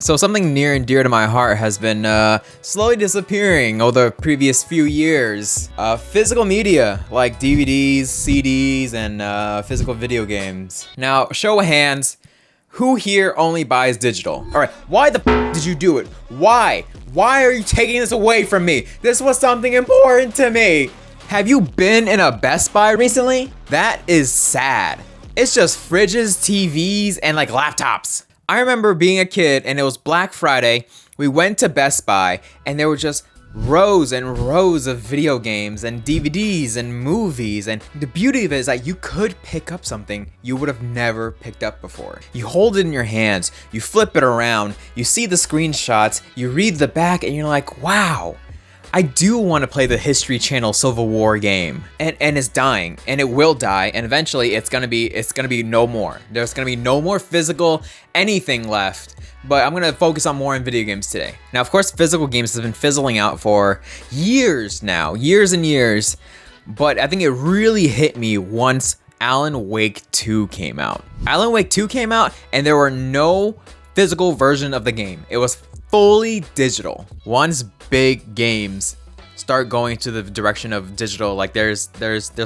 So something near and dear to my heart has been slowly disappearing over the previous few years. Physical media like DVDs, CDs, and physical video games. Now, show of hands, who here only buys digital? All right, why the did you do it? Why? Why are you taking this away from me? This was something important to me. Have you been in a Best Buy recently? That is sad. It's just fridges, TVs, and like laptops. I remember being a kid and it was Black Friday. We went to Best Buy and there were just rows and rows of video games and DVDs and movies. And the beauty of it is that you could pick up something you would have never picked up before. You hold it in your hands, you flip it around, you see the screenshots, you read the back, and you're like, wow. I do want to play the History Channel Civil War game, and it's dying, and it will die, and eventually it's gonna be no more. There's gonna be no more physical anything left, but I'm gonna focus on more on video games today. Now, of course, physical games have been fizzling out for years now, years and years, but I think it really hit me once Alan Wake 2 came out. Alan Wake 2 came out, and there were no physical version of the game. It was fully digital. Once big games start going to the direction of digital, like there's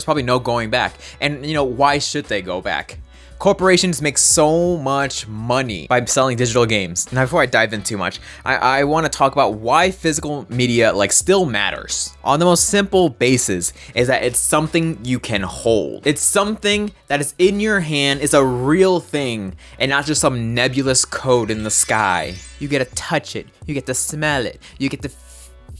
probably no going back. And you know, why should they go back? Corporations make so much money by selling digital games. Now, before I dive in too much, I want to talk about why physical media like still matters. On the most simple basis is that it's something you can hold. It's something that is in your hand, is a real thing, and not just some nebulous code in the sky. You get to touch it, you get to smell it, you get to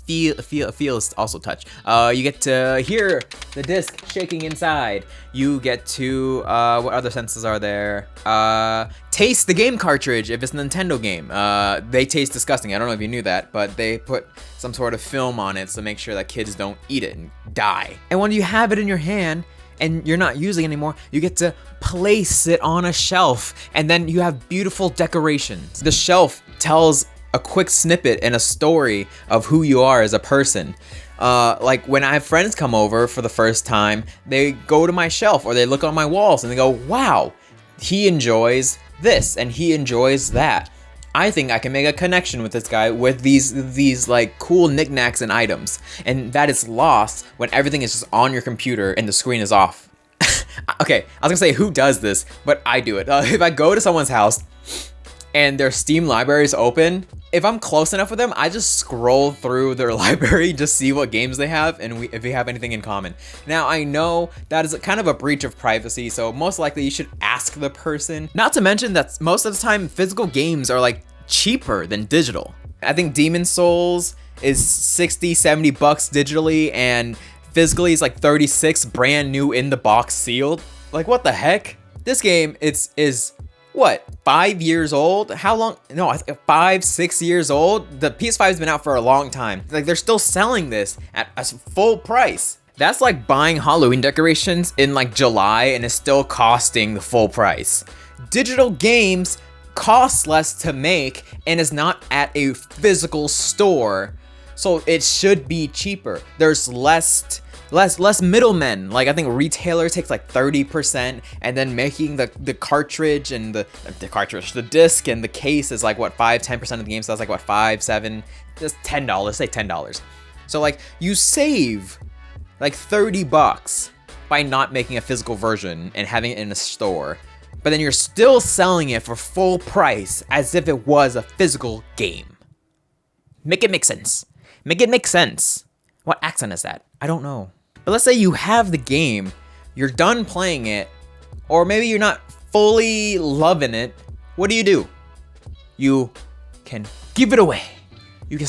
feel is also touch. You get to hear the disc shaking inside. You get to what other senses are there? Taste the game cartridge if it's a Nintendo game. They taste disgusting. I don't know if you knew that, but they put some sort of film on it to make sure that kids don't eat it and die. And when you have it in your hand and you're not using it anymore, you get to place it on a shelf, and then you have beautiful decorations. The shelf tells a quick snippet and a story of who you are as a person. Like when I have friends come over for the first time, they go to my shelf or they look on my walls and they go, wow, he enjoys this and he enjoys that. I think I can make a connection with this guy with these like cool knickknacks and items. And that is lost when everything is just on your computer and the screen is off. Okay, I was gonna say who does this, but I do it. If I go to someone's house and their Steam library is open, if I'm close enough with them, I just scroll through their library to see what games they have and if we have anything in common. Now, I know that is kind of a breach of privacy, so most likely you should ask the person. Not to mention that most of the time, physical games are like cheaper than digital. I think Demon's Souls is 60, 70 bucks digitally, and physically it's like 36 brand new in the box sealed. Like, what the heck? This game is what, 5 years old? How long? No, 5, 6 years old? The PS5 has been out for a long time. Like, they're still selling this at a full price. That's like buying Halloween decorations in like July and it's still costing the full price. Digital games cost less to make and is not at a physical store, so it should be cheaper. There's less middlemen. Like, I think retailer takes like 30%, and then making the cartridge and the disc and the case is like what, 5-10% of the game, so that's like what, 5, 7, just $10, say $10. So like you save like 30 bucks by not making a physical version and having it in a store, but then you're still selling it for full price as if it was a physical game. Make it make sense. Make it make sense. What accent is that? I don't know. But let's say you have the game, you're done playing it, or maybe you're not fully loving it. What do? You can give it away. You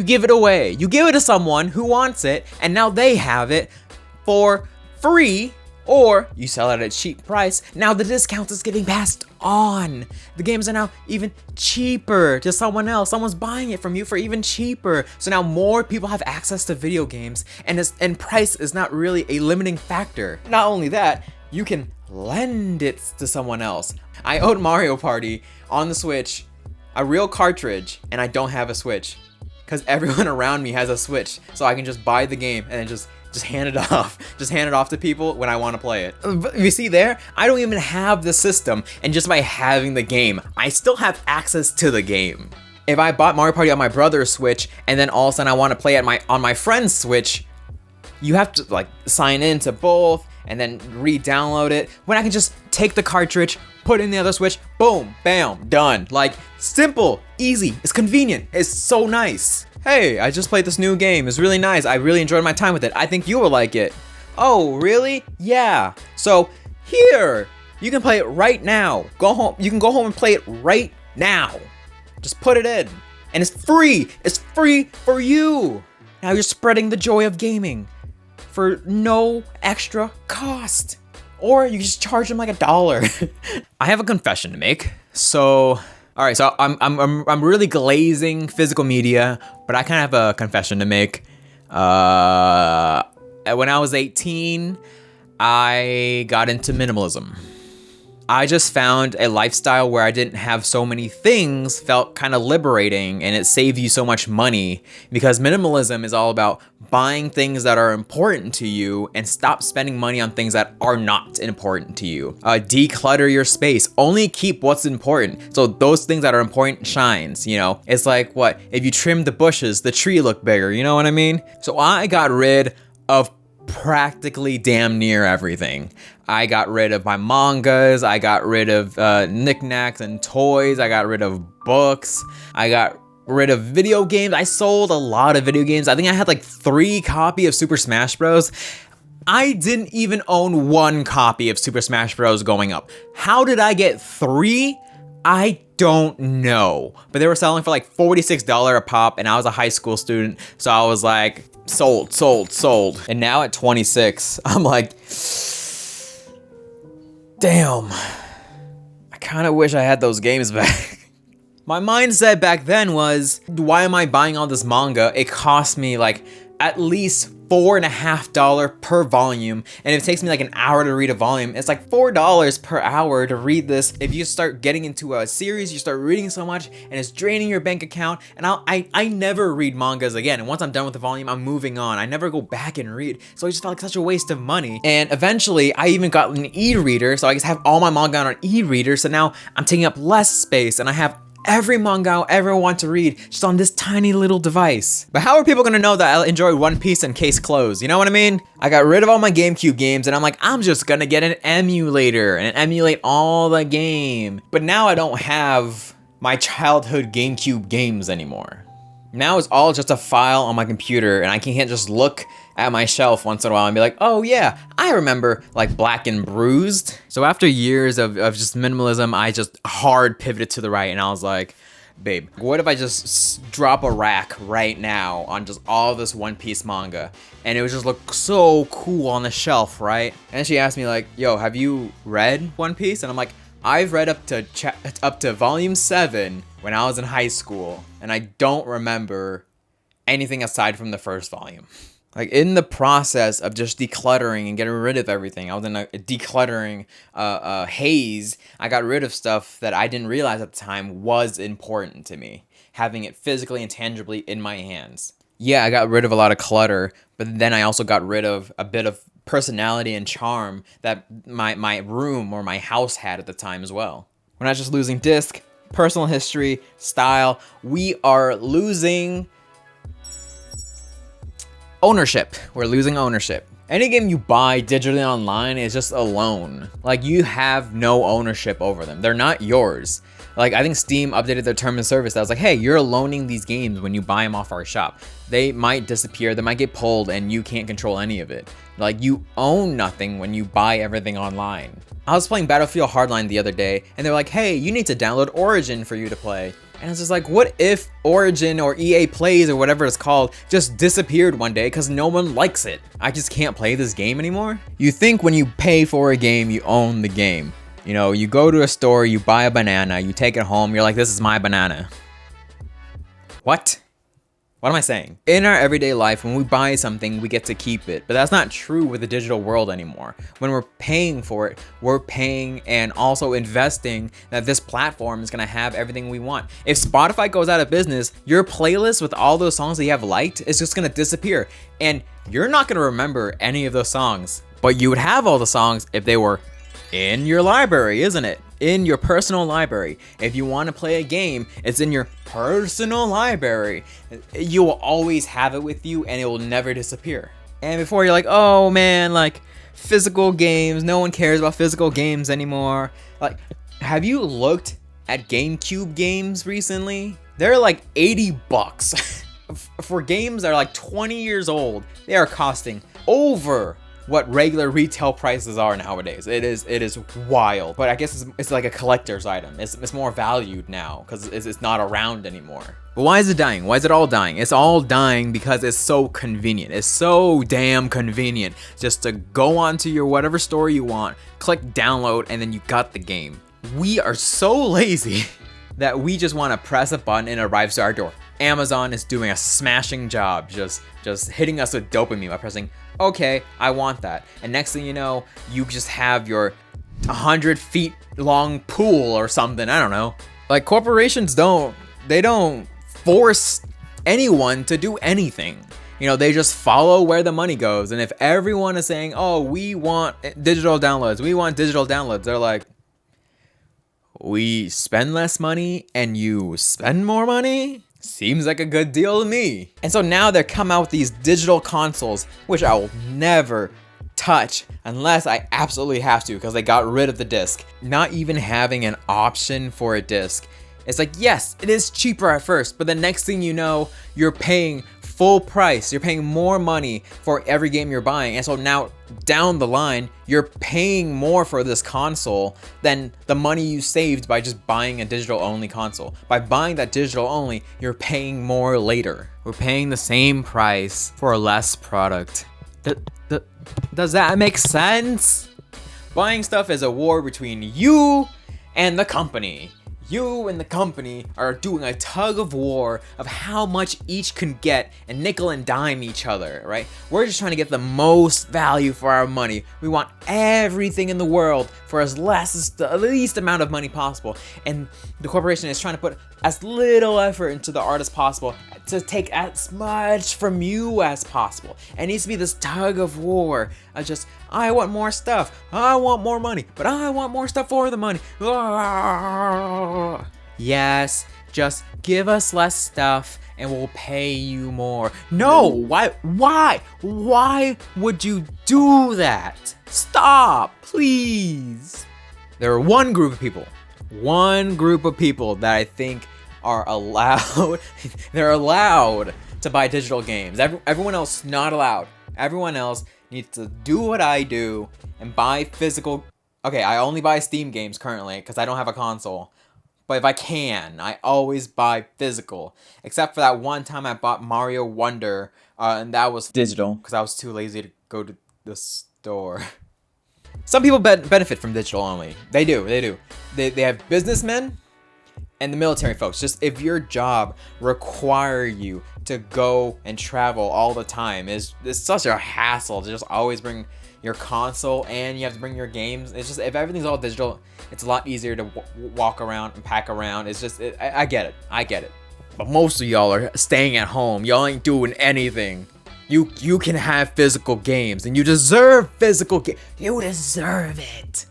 give it away. You give it to someone who wants it, and now they have it for free, or you sell it at a cheap price. Now the discount is getting passed on. The games are now even cheaper to someone else. Someone's buying it from you for even cheaper. So now more people have access to video games, and price is not really a limiting factor. Not only that, you can lend it to someone else. I own Mario Party on the Switch, a real cartridge, and I don't have a Switch because everyone around me has a Switch, so I can just buy the game and then just just hand it off. Just hand it off to people when I want to play it. But you see there, I don't even have the system, and just by having the game, I still have access to the game. If I bought Mario Party on my brother's Switch, and then all of a sudden I want to play it on my friend's Switch, you have to like sign in to both, and then re-download it, when I can just take the cartridge, put it in the other Switch, boom, bam, done. Like, simple, easy, it's convenient, it's so nice. Hey, I just played this new game, it's really nice, I really enjoyed my time with it, I think you will like it. Oh, really? Yeah. So, here, you can play it right now. Go home, you can go home and play it right now. Just put it in, and it's free for you. Now you're spreading the joy of gaming for no extra cost. Or you just charge them like $1. I have a confession to make. So, all right, so I'm really glazing physical media, but I kind of have a confession to make. When I was 18, I got into minimalism. I just found a lifestyle where I didn't have so many things felt kind of liberating, and it saved you so much money, because minimalism is all about buying things that are important to you and stop spending money on things that are not important to you. Declutter your space, only keep what's important. So those things that are important shines, you know? It's like what? If you trim the bushes, the tree look bigger, you know what I mean? So I got rid of practically damn near everything. I got rid of my mangas, I got rid of knickknacks and toys, I got rid of books, I got rid of video games. I sold a lot of video games. I think I had like 3 copies of Super Smash Bros. I didn't even own 1 copy of Super Smash Bros. Going up. How did I get 3? I don't know. But they were selling for like $46 a pop, and I was a high school student, so I was like, sold. And now at 26, I'm like, damn, I kind of wish I had those games back. My mindset back then was, why am I buying all this manga? It cost me like at least $4.50 per volume, and if it takes me like an hour to read a volume, it's like $4 per hour to read this. If you start getting into a series, you start reading so much, and it's draining your bank account, and I never read mangas again, and once I'm done with the volume, I'm moving on. I never go back and read, so it just felt like such a waste of money. And eventually, I even got an e-reader, so I just have all my manga on an e-reader, so now I'm taking up less space, and I have every manga I'll ever want to read just on this tiny little device. But how are people gonna know that I enjoy One Piece and Case Closed? You know what I mean? I got rid of all my GameCube games, and I'm like, I'm just gonna get an emulator and emulate all the game. But now I don't have my childhood GameCube games anymore. Now it's all just a file on my computer, and I can't just look at my shelf once in a while and be like, oh yeah, I remember like Black and Bruised. So after years of just minimalism, I just hard pivoted to the right, and I was like, babe, what if I just drop a rack right now on just all this One Piece manga, and it would just look so cool on the shelf, right? And she asked me like, yo, have you read One Piece? And I'm like, I've read up to volume 7 when I was in high school, and I don't remember anything aside from the first volume. Like, in the process of just decluttering and getting rid of everything, I was in a decluttering haze. I got rid of stuff that I didn't realize at the time was important to me, having it physically and tangibly in my hands. Yeah, I got rid of a lot of clutter, but then I also got rid of a bit of personality and charm that my room or my house had at the time as well. We're not just losing disc, personal history, style, we are losing ownership. We're losing ownership. Any game you buy digitally online is just a loan. Like, you have no ownership over them. They're not yours. Like, I think Steam updated their term of service that was like, hey, you're loaning these games when you buy them off our shop. They might disappear, they might get pulled, and you can't control any of it. Like, you own nothing when you buy everything online. I was playing Battlefield Hardline the other day, and they're like, hey, you need to download Origin for you to play. And it's just like, what if Origin or EA Plays or whatever it's called just disappeared one day because no one likes it? I just can't play this game anymore? You think when you pay for a game, you own the game. You know, you go to a store, you buy a banana, you take it home, you're like, this is my banana. What? What am I saying? In our everyday life, when we buy something, we get to keep it. But that's not true with the digital world anymore. When we're paying for it, we're paying and also investing that this platform is gonna have everything we want. If Spotify goes out of business, your playlist with all those songs that you have liked is just gonna disappear. And you're not gonna remember any of those songs. But you would have all the songs if they were in your library, isn't it? In your personal library. If you want to play a game, it's in your personal library. You will always have it with you and it will never disappear. And before you're like, oh man, like physical games, no one cares about physical games anymore. Like, have you looked at GameCube games recently? They're like 80 bucks. For games that are like 20 years old, they are costing over what regular retail prices are nowadays. It is wild. But I guess it's like a collector's item. It's more valued now because it's not around anymore. But why is it dying? Why is it all dying? It's all dying because it's so convenient. It's so damn convenient just to go onto your whatever store you want, click download, and then you got the game. We are so lazy that we just want to press a button and it arrives to our door. Amazon is doing a smashing job just hitting us with dopamine by pressing, okay, I want that. And next thing you know, you just have your 100 feet long pool or something, I don't know. Like corporations don't force anyone to do anything. You know, they just follow where the money goes. And if everyone is saying, oh, we want digital downloads, they're like, we spend less money and you spend more money? Seems like a good deal to me. And so now they come out with these digital consoles, which I will never touch unless I absolutely have to because they got rid of the disc. Not even having an option for a disc. It's like, yes, it is cheaper at first, but the next thing you know, you're paying full price. You're paying more money for every game you're buying. And so now down the line, you're paying more for this console than the money you saved by just buying a digital only console. By buying that digital only, you're paying more later. We're paying the same price for less product. Does that make sense? Buying stuff is a war between you and the company. You and the company are doing a tug of war of how much each can get and nickel and dime each other, right? We're just trying to get the most value for our money. We want everything in the world for the least amount of money possible. And the corporation is trying to put as little effort into the art as possible to take as much from you as possible. It needs to be this tug of war of just, I want more stuff, I want more money, but I want more stuff for the money. Yes, just give us less stuff and we'll pay you more. No, why would you do that? Stop, please. There are one group of people that I think are allowed, they're allowed to buy digital games. Everyone else not allowed. Everyone else needs to do what I do and buy physical. Okay, I only buy Steam games currently because I don't have a console. But if I can, I always buy physical. Except for that one time I bought Mario Wonder, and that was digital because I was too lazy to go to the store. Some people benefit from digital only. They do. They have businessmen and the military folks. Just if your job require you to go and travel all the time, it's such a hassle to just always bring your console and you have to bring your games. It's just, if everything's all digital, it's a lot easier to walk around and pack around. It's just, I get it. But most of y'all are staying at home. Y'all ain't doing anything. You can have physical games and you deserve physical games. You deserve it.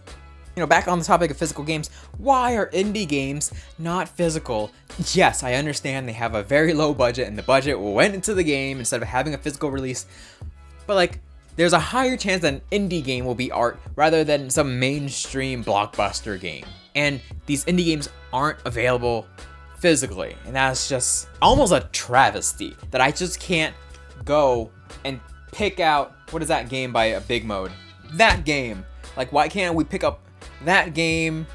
You know, back on the topic of physical games, why are indie games not physical? Yes, I understand they have a very low budget and the budget went into the game instead of having a physical release. But like, there's a higher chance that an indie game will be art rather than some mainstream blockbuster game. And these indie games aren't available physically. And that's just almost a travesty that I just can't go and pick out, what is that game by a Big Mode? That game. Like, why can't we pick up that game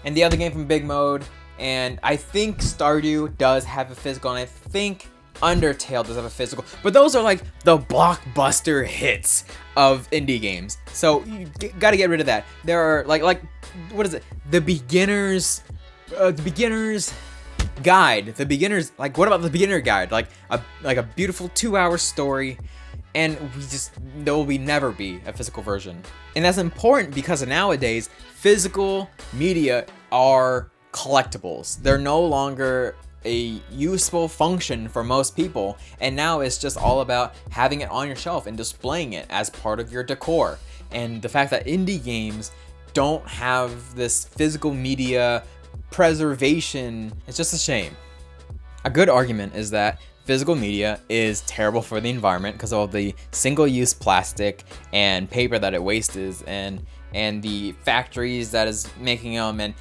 and the other game from Big Mode? And I think Stardew does have a physical, and I think Undertale does have a physical, but those are like the blockbuster hits of indie games. So you gotta get rid of that. There are like what is it? The beginners guide, the beginner's, like, what about the beginner guide? Like a beautiful 2-hour story, and there will never be a physical version. And that's important because nowadays, physical media are collectibles. They're no longer a useful function for most people, and now it's just all about having it on your shelf and displaying it as part of your decor. And the fact that indie games don't have this physical media preservation, it's just a shame. A good argument is that physical media is terrible for the environment because of all the single-use plastic and paper that it wastes, and the factories that is making them. And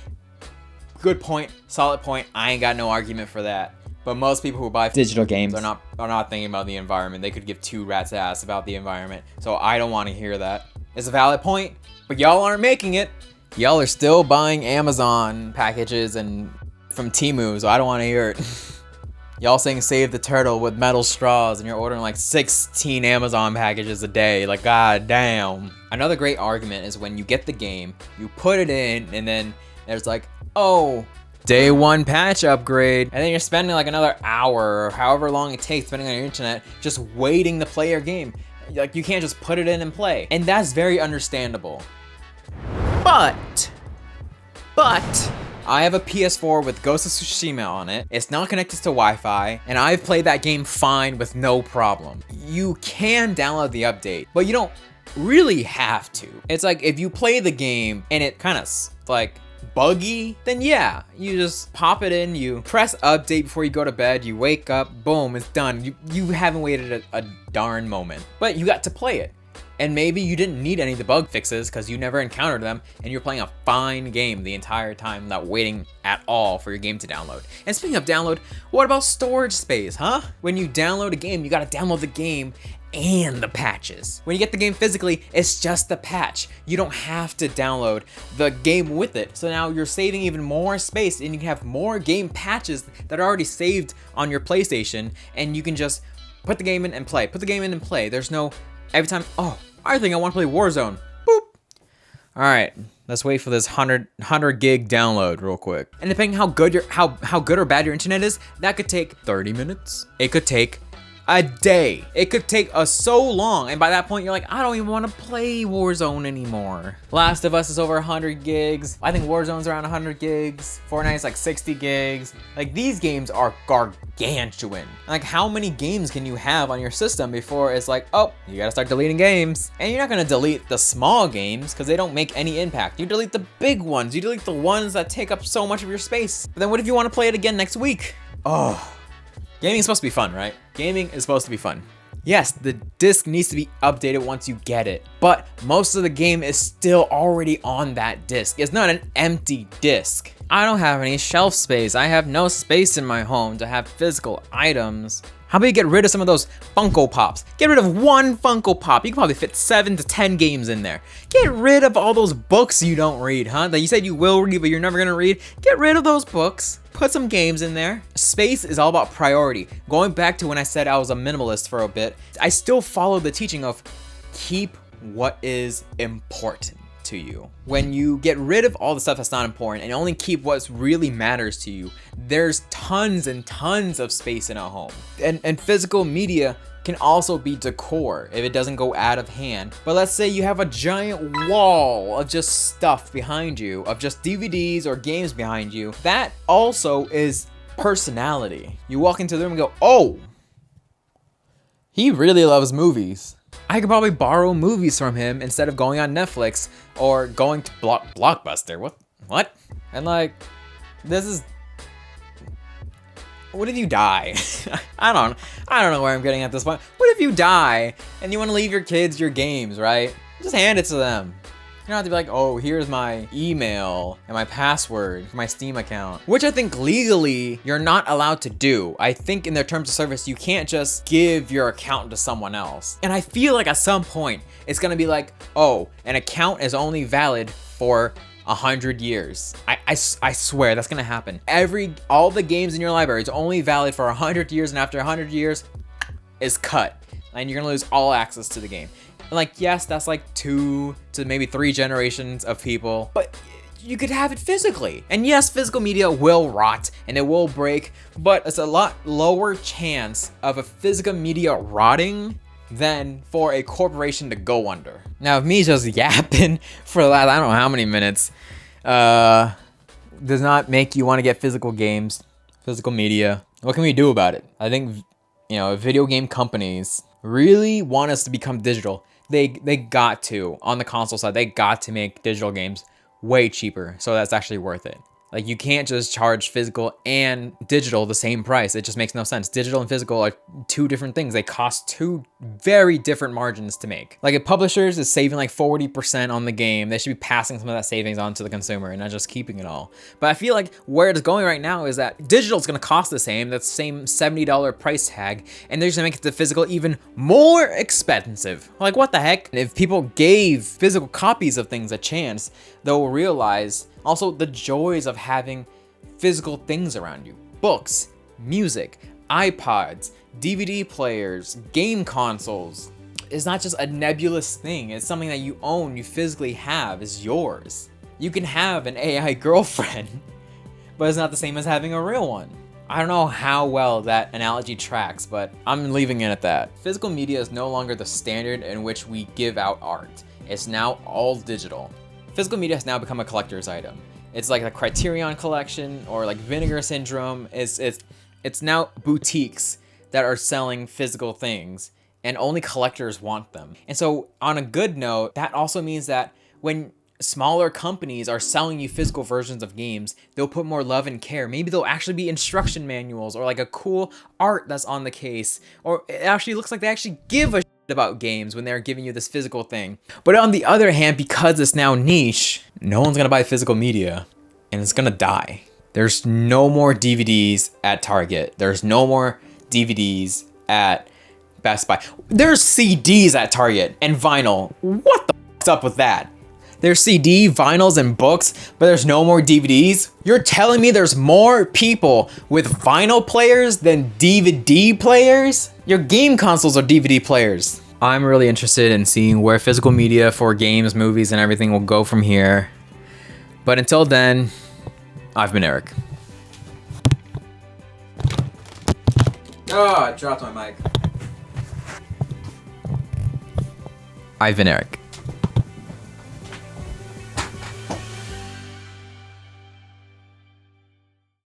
good point, solid point. I ain't got no argument for that. But most people who buy digital games are not thinking about the environment. They could give two rats' ass about the environment. So I don't want to hear that. It's a valid point, but y'all aren't making it. Y'all are still buying Amazon packages and from Temu, so I don't want to hear it. Y'all saying save the turtle with metal straws, and you're ordering like 16 Amazon packages a day. Like, god damn. Another great argument is when you get the game, you put it in, and then there's like, oh, day 1 patch upgrade, and then you're spending like another hour or however long it takes, depending on your internet, just waiting to play your game. Like, you can't just put it in and play. And that's very understandable. But I have a PS4 with Ghost of Tsushima on it. It's not connected to Wi-Fi, and I've played that game fine with no problem. You can download the update, but you don't really have to. It's like if you play the game and it kind of like buggy, then yeah, you just pop it in, you press update before you go to bed, you wake up, boom, it's done. You haven't waited a darn moment, but you got to play it. And maybe you didn't need any of the bug fixes because you never encountered them, and you're playing a fine game the entire time without waiting at all for your game to download. And speaking of download, what about storage space, huh? When you download a game, you gotta download the game and the patches. When you get the game physically, it's just the patch. You don't have to download the game with it. So now you're saving even more space, and you can have more game patches that are already saved on your PlayStation, and you can just put the game in and play. Put the game in and play. There's no, every time, oh, I think I want to play Warzone. Boop. All right, let's wait for this 100 gig download real quick. And depending how good how good or bad your internet is, that could take 30 minutes. It could take a day. It could take us so long, and by that point you're like, I don't even want to play Warzone anymore. Last of Us is over 100 gigs. I think Warzone's around 100 gigs. Fortnite's like 60 gigs. Like, these games are gargantuan. Like, how many games can you have on your system before it's like, oh, you gotta start deleting games? And you're not gonna delete the small games because they don't make any impact. You delete the big ones. You delete the ones that take up so much of your space. But then what if you want to play it again next week? Oh. Gaming is supposed to be fun, right? Gaming is supposed to be fun. Yes, the disc needs to be updated once you get it, but most of the game is still already on that disc. It's not an empty disc. I don't have any shelf space. I have no space in my home to have physical items. How about you get rid of some of those Funko Pops? Get rid of one Funko Pop. You can probably fit 7 to 10 games in there. Get rid of all those books you don't read, huh? That you said you will read, but you're never gonna read. Get rid of those books. Put some games in there. Space is all about priority. Going back to when I said I was a minimalist for a bit, I still follow the teaching of keep what is important to you. When you get rid of all the stuff that's not important and only keep what really matters to you, there's tons and tons of space in a home. And physical media can also be decor if it doesn't go out of hand. But let's say you have a giant wall of just stuff behind you, of just DVDs or games behind you. That also is personality. You walk into the room and go, oh, he really loves movies. I could probably borrow movies from him instead of going on Netflix or going to Blockbuster. What? And like, this is, what if you die? I don't know where I'm getting at this point. What if you die and you want to leave your kids your games, right? Just hand it to them. You don't have to be like, oh, here's my email and my password for my Steam account, which I think legally you're not allowed to do. I think in their terms of service, you can't just give your account to someone else. And I feel like at some point it's gonna be like, oh, an account is only valid for 100 years. I swear that's gonna happen. All the games in your library is only valid for 100 years, and after 100 years, is cut, and you're gonna lose all access to the game. And like, yes, that's like 2 to maybe 3 generations of people, but you could have it physically. And yes, physical media will rot and it will break, but it's a lot lower chance of a physical media rotting than for a corporation to go under. Now, if me just yapping for the last, I don't know how many minutes, does not make you want to get physical games, physical media, what can we do about it? I think, video game companies really want us to become digital. They got to, on the console side, they got to make digital games way cheaper, so that's actually worth it. Like, you can't just charge physical and digital the same price. It just makes no sense. Digital and physical are two different things. They cost two very different margins to make. Like, if publishers is saving like 40% on the game, they should be passing some of that savings on to the consumer and not just keeping it all. But I feel like where it's going right now is that digital is going to cost the same, that same $70 price tag, and they're just going to make the physical even more expensive. Like, what the heck? If people gave physical copies of things a chance, they'll realize also the joys of having physical things around you. Books, music, iPods, DVD players, game consoles. It's not just a nebulous thing. It's something that you own, you physically have, is yours. You can have an AI girlfriend, but it's not the same as having a real one. I don't know how well that analogy tracks, but I'm leaving it at that. Physical media is no longer the standard in which we give out art. It's now all digital. Physical media has now become a collector's item. It's like a Criterion collection or like Vinegar Syndrome. It's now boutiques that are selling physical things and only collectors want them. And so on a good note, that also means that when smaller companies are selling you physical versions of games, they'll put more love and care. Maybe there'll actually be instruction manuals or like a cool art that's on the case, or it actually looks like they actually give a shit about games when they're giving you this physical thing. But on the other hand, because it's now niche, no one's gonna buy physical media and it's gonna die. There's no more DVDs at Target. There's no more DVDs at Best Buy. There's CDs at Target and vinyl. What the f***'s up with that? There's CD, vinyls, and books, but there's no more DVDs? You're telling me there's more people with vinyl players than DVD players? Your game consoles are DVD players. I'm really interested in seeing where physical media for games, movies, and everything will go from here. But until then, I've been Eric. Oh, I dropped my mic. I've been Eric.